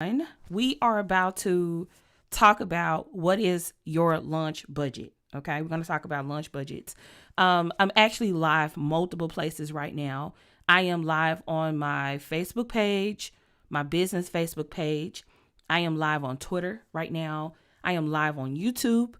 We are about to talk about what is your lunch budget. Okay, we're going to talk about lunch budgets. I'm actually live multiple places right now. I am live on my Facebook page, my business Facebook page. I am live on Twitter right now. I am live on YouTube.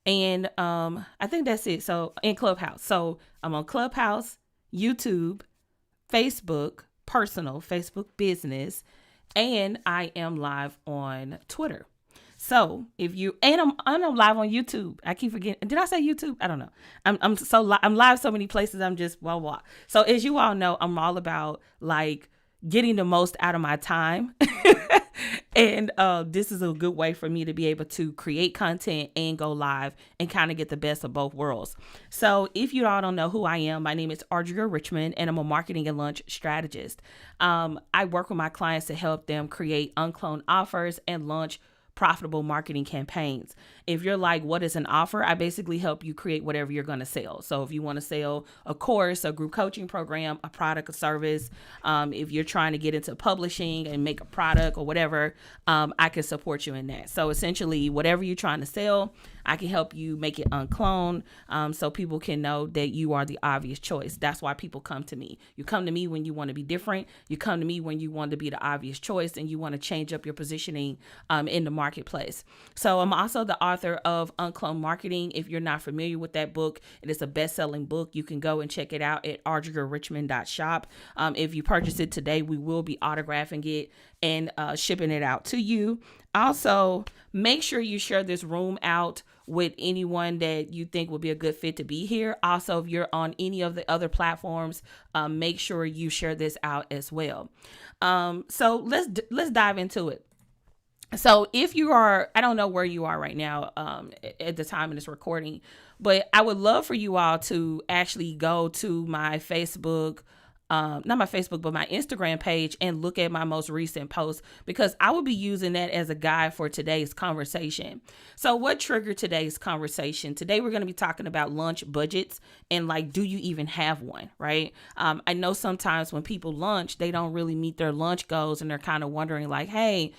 And I think that's it. So in Clubhouse. So I'm on Clubhouse, YouTube, Facebook, personal, Facebook business, and I am live on Twitter. So if you and I'm live on YouTube. I keep forgetting. Did I say YouTube? I don't know. I'm live so many places. I'm just blah blah. So as you all know, I'm all about like getting the most out of my time. And this is a good way for me to be able to create content and go live and kind of get the best of both worlds. So if you all don't know who I am, my name is Audria Richmond, and I'm a marketing and launch strategist. I work with my clients to help them create uncloned offers and launch profitable marketing campaigns. If you're like, what is an offer? I basically help you create whatever you're going to sell. So if you want to sell a course, a group coaching program, a product, a service, if you're trying to get into publishing and make a product or whatever, I can support you in that. So essentially, whatever you're trying to sell, I can help you make it uncloned, so people can know that you are the obvious choice. That's why people come to me. You come to me when you want to be different. You come to me when you want to be the obvious choice and you want to change up your positioning in the marketplace. So I'm also the author of UnCloned Marketing. If you're not familiar with that book, it is a best-selling book. You can go and check it out at audriarichmond.shop. If you purchase it today, we will be autographing it and shipping it out to you. Also, make sure you share this room out with anyone that you think would be a good fit to be here. Also, if you're on any of the other platforms, make sure you share this out as well. So let's dive into it. So if you are, I don't know where you are right now at the time of this recording, but I would love for you all to actually go to my Facebook, not my Facebook, but my Instagram page and look at my most recent post, because I will be using that as a guide for today's conversation. So what triggered today's conversation? Today, we're going to be talking about lunch budgets and like, do you even have one, right? I know sometimes when people lunch, they don't really meet their lunch goals and they're kind of wondering like, hey,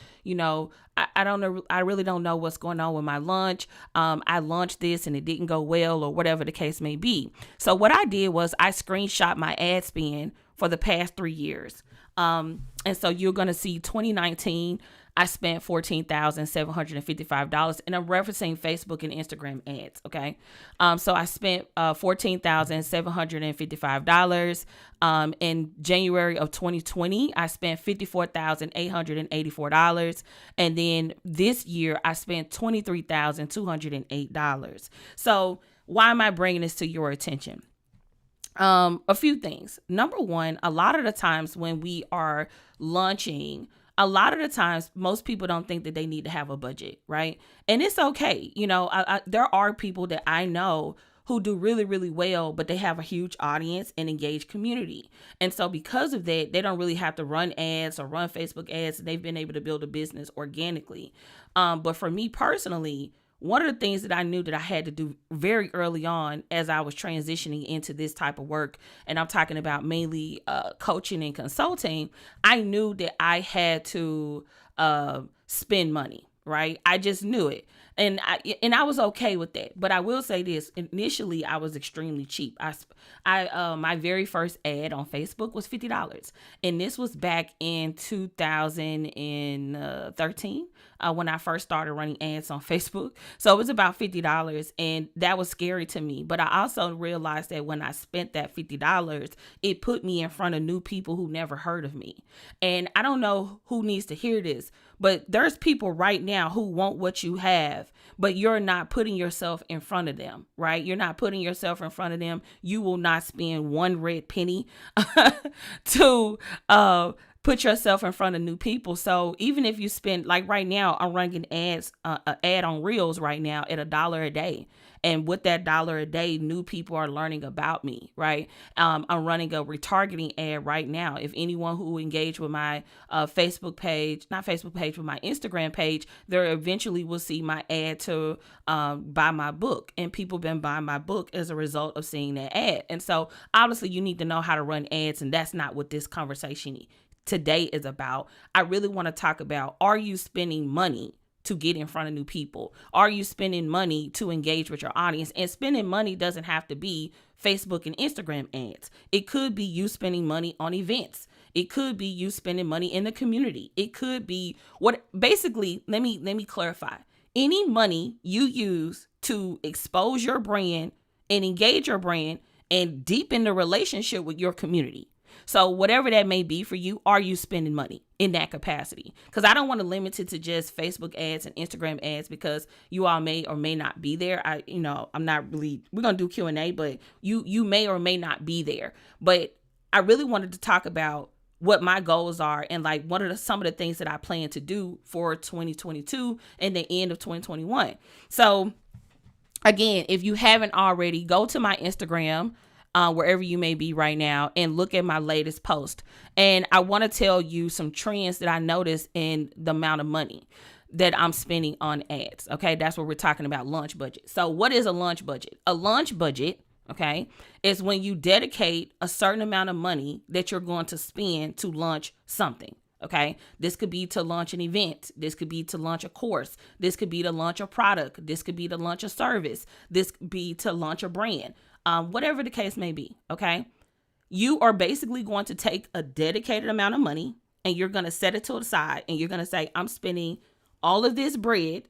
I don't know. I really don't know what's going on with my lunch. I launched this and it didn't go well or whatever the case may be. So what I did was I screenshot my ad spend for the past 3 years. And so you're going to see 2019, I spent $14,755, and I'm referencing Facebook and Instagram ads. Okay. So I spent $14,755. In January of 2020, I spent $54,884. And then this year I spent $23,208. So why am I bringing this to your attention? A few things. Number one, a lot of the times when we are launching, a lot of the times most people don't think that they need to have a budget, right? And it's okay. There are people that I know who do really, really well, but they have a huge audience and engaged community. And so because of that, they don't really have to run ads or run Facebook ads. They've been able to build a business organically. But for me personally, one of the things that I knew that I had to do very early on as I was transitioning into this type of work, and I'm talking about mainly coaching and consulting, I knew that I had to spend money, right? I just knew it. And I was okay with that. But I will say this, initially I was extremely cheap. My very first ad on Facebook was $50. And this was back in 2013 when I first started running ads on Facebook. So it was about $50, and that was scary to me. But I also realized that when I spent that $50, it put me in front of new people who never heard of me. And I don't know who needs to hear this, but there's people right now who want what you have, but you're not putting yourself in front of them, right? You're not putting yourself in front of them. You will not spend one red penny to put yourself in front of new people. So even if you spend, like right now, I'm running ads, an ad on Reels right now at $1 a day. And with that $1 a day, new people are learning about me, right? I'm running a retargeting ad right now. If anyone who engaged with my Facebook page, not Facebook page, but my Instagram page, they eventually will see my ad to buy my book. And people been buying my book as a result of seeing that ad. And so obviously you need to know how to run ads, and that's not what this conversation today is about. I really want to talk about, are you spending money to get in front of new people? Are you spending money to engage with your audience? And spending money doesn't have to be Facebook and Instagram ads. It could be you spending money on events. It could be you spending money in the community. It could be basically, let me clarify. Any money you use to expose your brand and engage your brand and deepen the relationship with your community. So whatever that may be for you, are you spending money in that capacity? Because I don't want to limit it to just Facebook ads and Instagram ads, because you all may or may not be there. I'm not really, we're going to do Q&A, but you may or may not be there. But I really wanted to talk about what my goals are and like what are some of the things that I plan to do for 2022 and the end of 2021. So again, if you haven't already, go to my Instagram, wherever you may be right now, and look at my latest post. And I want to tell you some trends that I noticed in the amount of money that I'm spending on ads. Okay, that's what we're talking about, launch budget. So what is a launch budget? A launch budget, okay, is when you dedicate a certain amount of money that you're going to spend to launch something. Okay, this could be to launch an event. This could be to launch a course. This could be to launch a product. This could be to launch a service. This could be to launch a brand. Whatever the case may be. Okay, you are basically going to take a dedicated amount of money and you're going to set it to the side and you're going to say, I'm spending all of this bread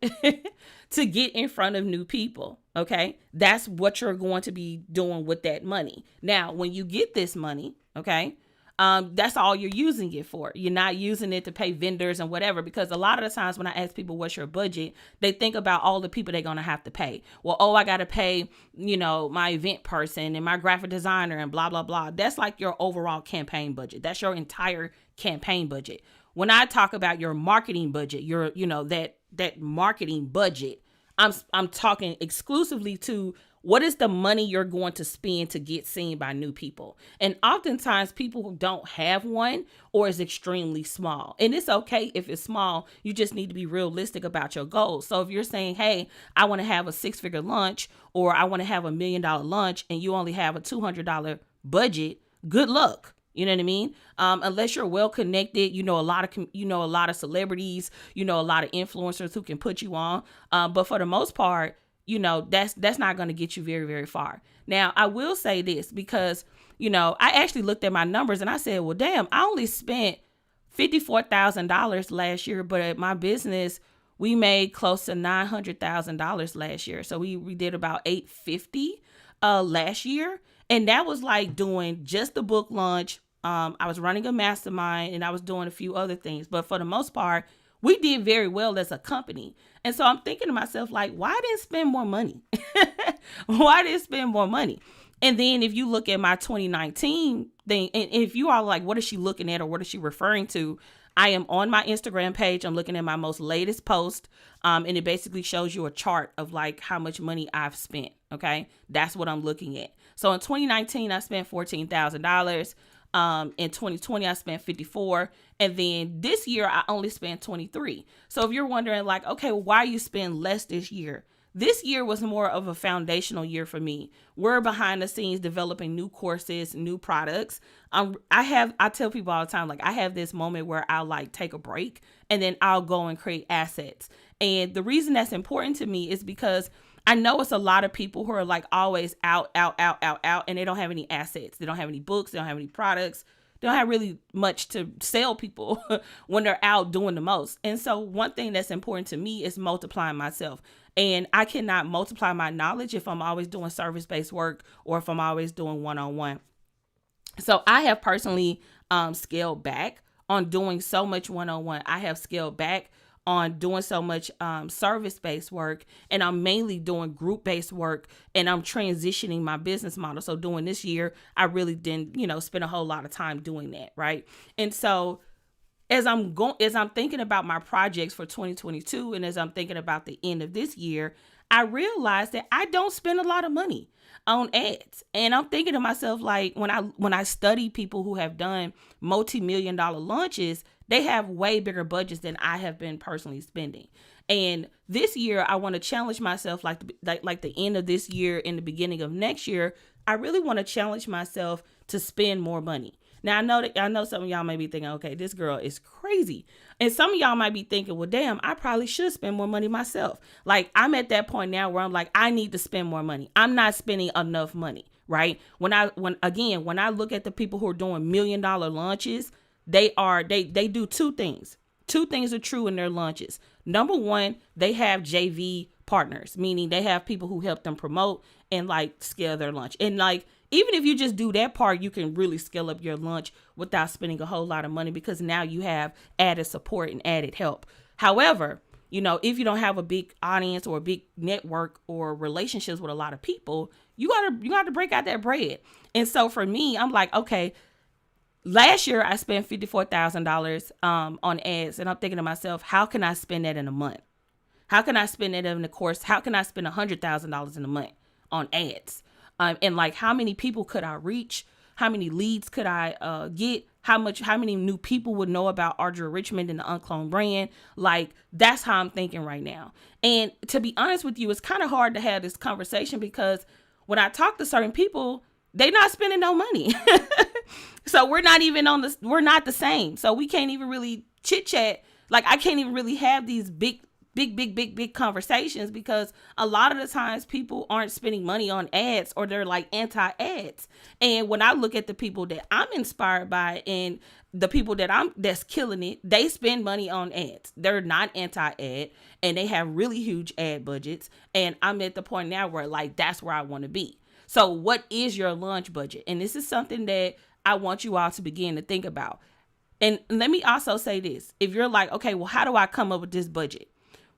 to get in front of new people. Okay, that's what you're going to be doing with that money. Now, when you get this money, okay, that's all you're using it for. You're not using it to pay vendors and whatever, because a lot of the times when I ask people, what's your budget? They think about all the people they're going to have to pay. Well, I got to pay, my event person and my graphic designer and blah, blah, blah. That's like your overall campaign budget. That's your entire campaign budget. When I talk about your marketing budget, that marketing budget, I'm talking exclusively to what is the money you're going to spend to get seen by new people. And oftentimes people who don't have one or is extremely small. And it's okay if it's small. You just need to be realistic about your goals. So if you're saying, hey, I want to have a 6-figure lunch, or I want to have $1 million lunch, and you only have a $200 budget, good luck. You know what I mean? Unless you're well connected, a lot of celebrities, a lot of influencers who can put you on. But for the most part, that's not going to get you very, very far. Now, I will say this because, I actually looked at my numbers and I said, well, damn, I only spent $54,000 last year, but at my business, we made close to $900,000 last year. So we did about $850 last year. And that was like doing just the book launch. I was running a mastermind and I was doing a few other things. But for the most part, we did very well as a company. And so I'm thinking to myself, like, why didn't I spend more money? Why didn't I spend more money? And then if you look at my 2019 thing, and if you are like, what is she looking at or what is she referring to? I am on my Instagram page. I'm looking at my most latest post. And it basically shows you a chart of like how much money I've spent. Okay. That's what I'm looking at. So in 2019, I spent $14,000. In 2020, I spent $54,000. And then this year, I only spent $23,000. So if you're wondering like, okay, why you spend less this year? This year was more of a foundational year for me. We're behind the scenes developing new courses, new products. I tell people all the time, like I have this moment where I'll like take a break and then I'll go and create assets. And the reason that's important to me is because I know it's a lot of people who are like always out, and they don't have any assets. They don't have any books. They don't have any products. They don't have really much to sell people when they're out doing the most. And so one thing that's important to me is multiplying myself. And I cannot multiply my knowledge if I'm always doing service-based work or if I'm always doing one-on-one. So I have personally scaled back on doing so much one-on-one. I have scaled back on doing so much service-based work, and I'm mainly doing group-based work, and I'm transitioning my business model. So doing this year, I really didn't, spend a whole lot of time doing that, right? And so as I'm thinking about my projects for 2022, and as I'm thinking about the end of this year, I realized that I don't spend a lot of money on ads. And I'm thinking to myself, like when I study people who have done multi-million-dollar launches, they have way bigger budgets than I have been personally spending. And this year, I want to challenge myself, like the end of this year and the beginning of next year. I really want to challenge myself to spend more money. Now I know some of y'all may be thinking, okay, this girl is crazy. And some of y'all might be thinking, well, damn, I probably should spend more money myself. Like, I'm at that point now where I'm like, I need to spend more money. I'm not spending enough money, right? When I look at the people who are doing $1 million launches, they do two things. Two things are true in their launches. Number one, they have JV partners, meaning they have people who help them promote and like scale their launch. And like, even if you just do that part, you can really scale up your launch without spending a whole lot of money, because now you have added support and added help. However, if you don't have a big audience or a big network or relationships with a lot of people, you gotta break out that bread. And so for me, I'm like, okay, last year I spent $54,000 on ads, and I'm thinking to myself, how can I spend that in a month? How can I spend it in the course? How can I spend $100,000 in a month on ads? And like, how many people could I reach? How many leads could I get? How many new people would know about Audria Richmond and the UnCloned brand? Like, that's how I'm thinking right now. And to be honest with you, it's kind of hard to have this conversation, because when I talk to certain people, they're not spending no money. So we're not the same. So we can't even really chit chat. Like, I can't even really have these big conversations, because a lot of the times people aren't spending money on ads, or they're like anti-ads. And when I look at the people that I'm inspired by and the people that's killing it, they spend money on ads. They're not anti-ad, and they have really huge ad budgets. And I'm at the point now where like, that's where I want to be. So what is your launch budget? And this is something that I want you all to begin to think about. And let me also say this. If you're like, okay, well, how do I come up with this budget?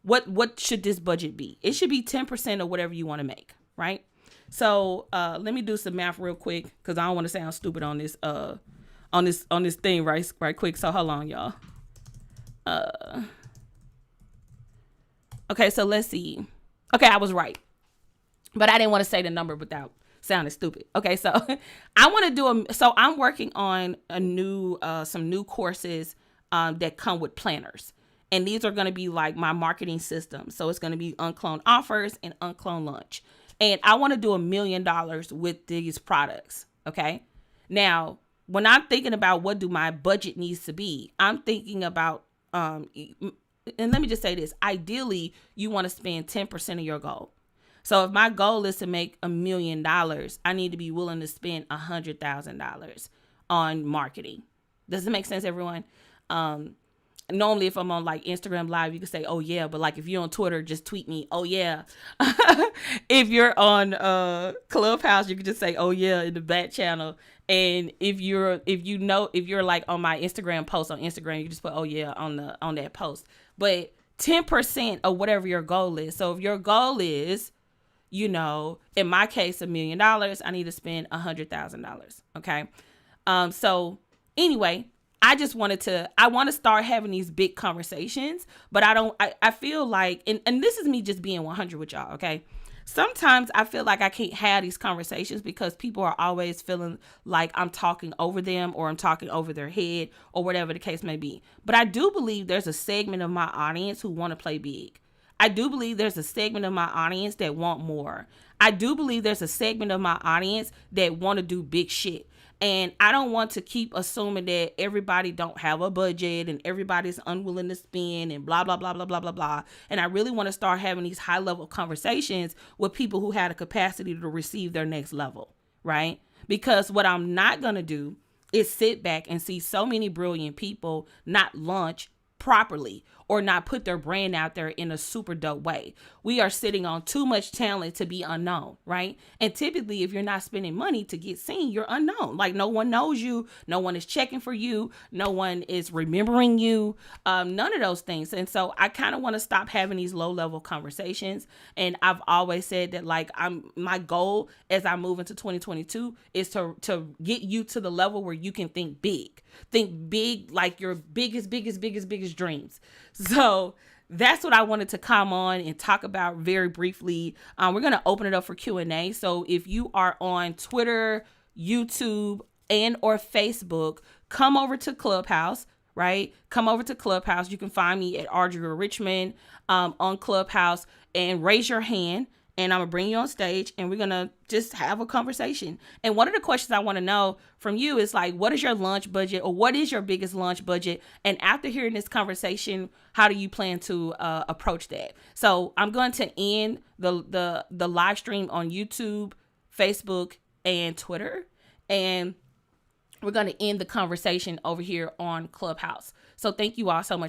What should this budget be? It should be 10% of whatever you want to make, right? So let me do some math real quick, because I don't want to sound stupid on this thing right quick. So hold on, y'all. Okay, so let's see. Okay, I was right, but I didn't want to say the number without sounding stupid. Okay, so I want to I'm working on some new courses that come with planners. And these are going to be like my marketing system. So it's going to be UnCloned offers and UnCloned launch. And I want to do $1 million with these products. Okay. Now, when I'm thinking about what do my budget needs to be, I'm thinking about, and let me just say this. Ideally, you want to spend 10% of your goal. So if my goal is to make $1 million, I need to be willing to spend $100,000 on marketing. Does it make sense, everyone? Normally, if I'm on like Instagram Live, you can say, oh, yeah. But like, if you're on Twitter, just tweet me, oh, yeah. If you're on Clubhouse, you can just say, oh, yeah, in the back channel. And if you're like on my Instagram post on Instagram, you can just put, oh, yeah, on that post. But 10% of whatever your goal is. So if your goal is, in my case, $1 million, I need to spend $100,000. Okay. So anyway, I want to start having these big conversations, but I feel like, and this is me just being 100 with y'all. Okay. Sometimes I feel like I can't have these conversations because people are always feeling like I'm talking over them, or I'm talking over their head, or whatever the case may be. But I do believe there's a segment of my audience who want to play big. I do believe there's a segment of my audience that want more. I do believe there's a segment of my audience that want to do big shit. And I don't want to keep assuming that everybody don't have a budget and everybody's unwilling to spend and blah, blah, blah, blah, blah, blah, blah. And I really want to start having these high level conversations with people who had a capacity to receive their next level, right? Because what I'm not going to do is sit back and see so many brilliant people not launch properly or not put their brand out there in a super dope way. We are sitting on too much talent to be unknown, right? And typically, if you're not spending money to get seen, you're unknown. Like, no one knows you. No one is checking for you. No one is remembering you. None of those things. And so I kind of want to stop having these low level conversations. And I've always said that, like, my goal as I move into 2022 is to get you to the level where you can think big. Think big, like your biggest dreams. So that's what I wanted to come on and talk about very briefly. We're going to open it up for Q&A. So if you are on Twitter, YouTube, and or Facebook, come over to Clubhouse, right? Come over to Clubhouse. You can find me at Audria Richmond on Clubhouse, and raise your hand. and I'm gonna bring you on stage and we're gonna just have a conversation. And one of the questions I want to know from you is like, what is your launch budget, or what is your biggest launch budget? And after hearing this conversation, how do you plan to approach that? So I'm going to end the live stream on YouTube, Facebook, and Twitter, and we're going to end the conversation over here on Clubhouse. So thank you all so much